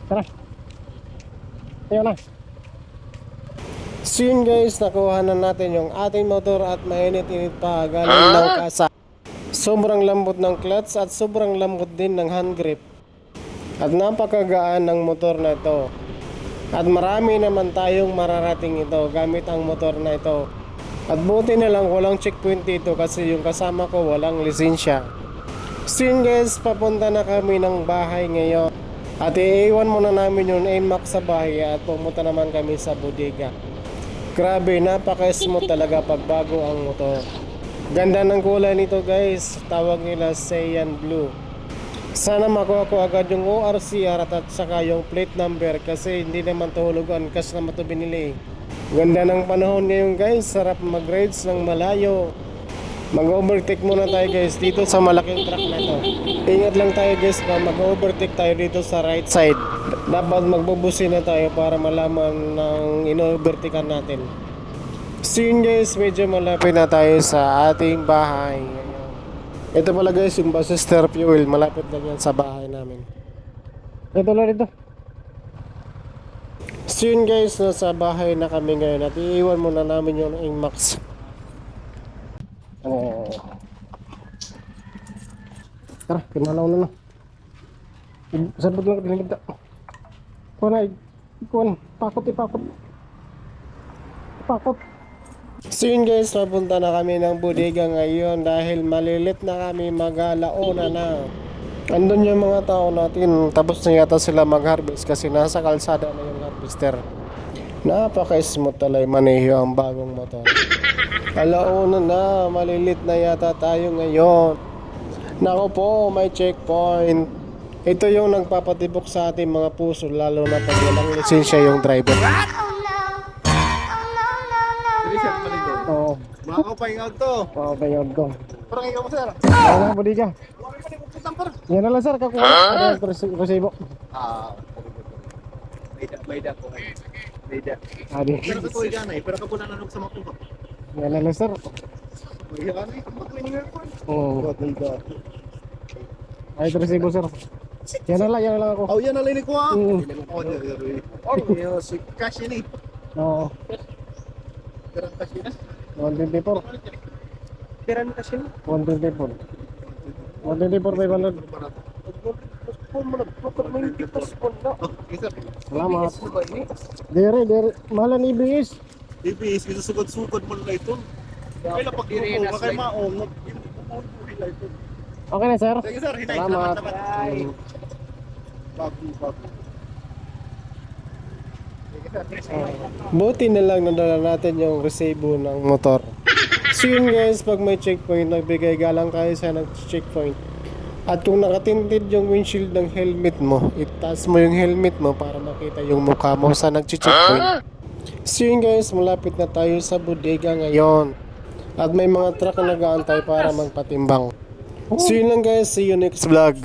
Tara. Ayun na. So yun guys, nakuha na natin yung ating motor at mainit-init pa galing ng kasa. Sobrang lambot ng clutch at sobrang lambot din ng hand grip. At napakagaan ng motor na ito. At marami naman tayong mararating ito gamit ang motor na ito. At buti na lang walang checkpoint dito kasi yung kasama ko walang lisensya. So yun guys, papunta na kami ng bahay ngayon. At iiwan muna namin yung NMAX sa bahay at pumunta naman kami sa bodega. Grabe, napaka-smooth talaga pag bago ang motor. Ganda ng kulay nito guys, tawag nila cyan blue. Sana makuha ko agad yung ORCR at saka yung plate number kasi hindi naman tuhulugan kasi naman ito binili. Ganda ng panahon ngayon guys, sarap mag-rides ng malayo. Mag-overtake muna tayo guys dito sa malaking truck na to. Ingat lang tayo guys na mag-overtake tayo dito sa right side. Dapat magbubusin na tayo para malaman ng ino-overtakean natin. So yun guys, medyo malapit na tayo sa ating bahay. Ito pala guys yung Basister Fuel, malapit lang yan sa bahay namin. Ito lang dito. So yun guys, nasa bahay na kami ngayon at iiwan muna namin yung NMAX. Tara, kinalaw na na. Sabot lang pinagda. Kuha na, pakot. So yun guys, papunta na kami ng bodega ngayon dahil malilit na kami, mag-alauna na. Andun yung mga tao natin, tapos na yata sila mag-harvest kasi nasa kalsada na yung harvester. Napaka-smooth talay maneho ang bagong motor. Alauna na, malilit na yata tayo ngayon. Nako po, may checkpoint. Ito yung nagpapatibok sa ating mga puso, lalo na pag walang lisensya yung driver. Oo. Mga pahingaw to. Oo, bayod ko. Parang ikaw mo sir. Ano na, bodega? Yan na lang sir, kakuha. Ano yung resibo? Bayda ko. Bayda. Adi. Pero ka tuwi ganay, pero ka po nanog sa makuha. Yan na lang sir. Bayda ganay, mag-winning ko. Oo. Bayda. Ay, ito resibo sir. Yan na lang ako. Oh, yan na linig ko ah. Oo. Si cash ini. Oo. Perang cash ini. 124. Perang cash ini. 124. 124, 500. Salamat. Dere, mahalan ibis. Ibis, isa sugod-sugod mo na ito. Kailan pag iupo, makay maong, iupo nila ito. Okay na sir. Sige sir, hinay. Salamat. Bago. Buti na lang nadala natin yung resibo ng motor. So yun guys, pag may checkpoint, nagbigay galang kayo sa nag-checkpoint. At kung nakatinted yung windshield ng helmet mo, itaas mo yung helmet mo para makita yung mukha mo sa nag-checkpoint. So yun guys, malapit na tayo sa bodega ngayon. At may mga truck na nag-aantay para magpatimbang. So yun lang guys, see you next vlog.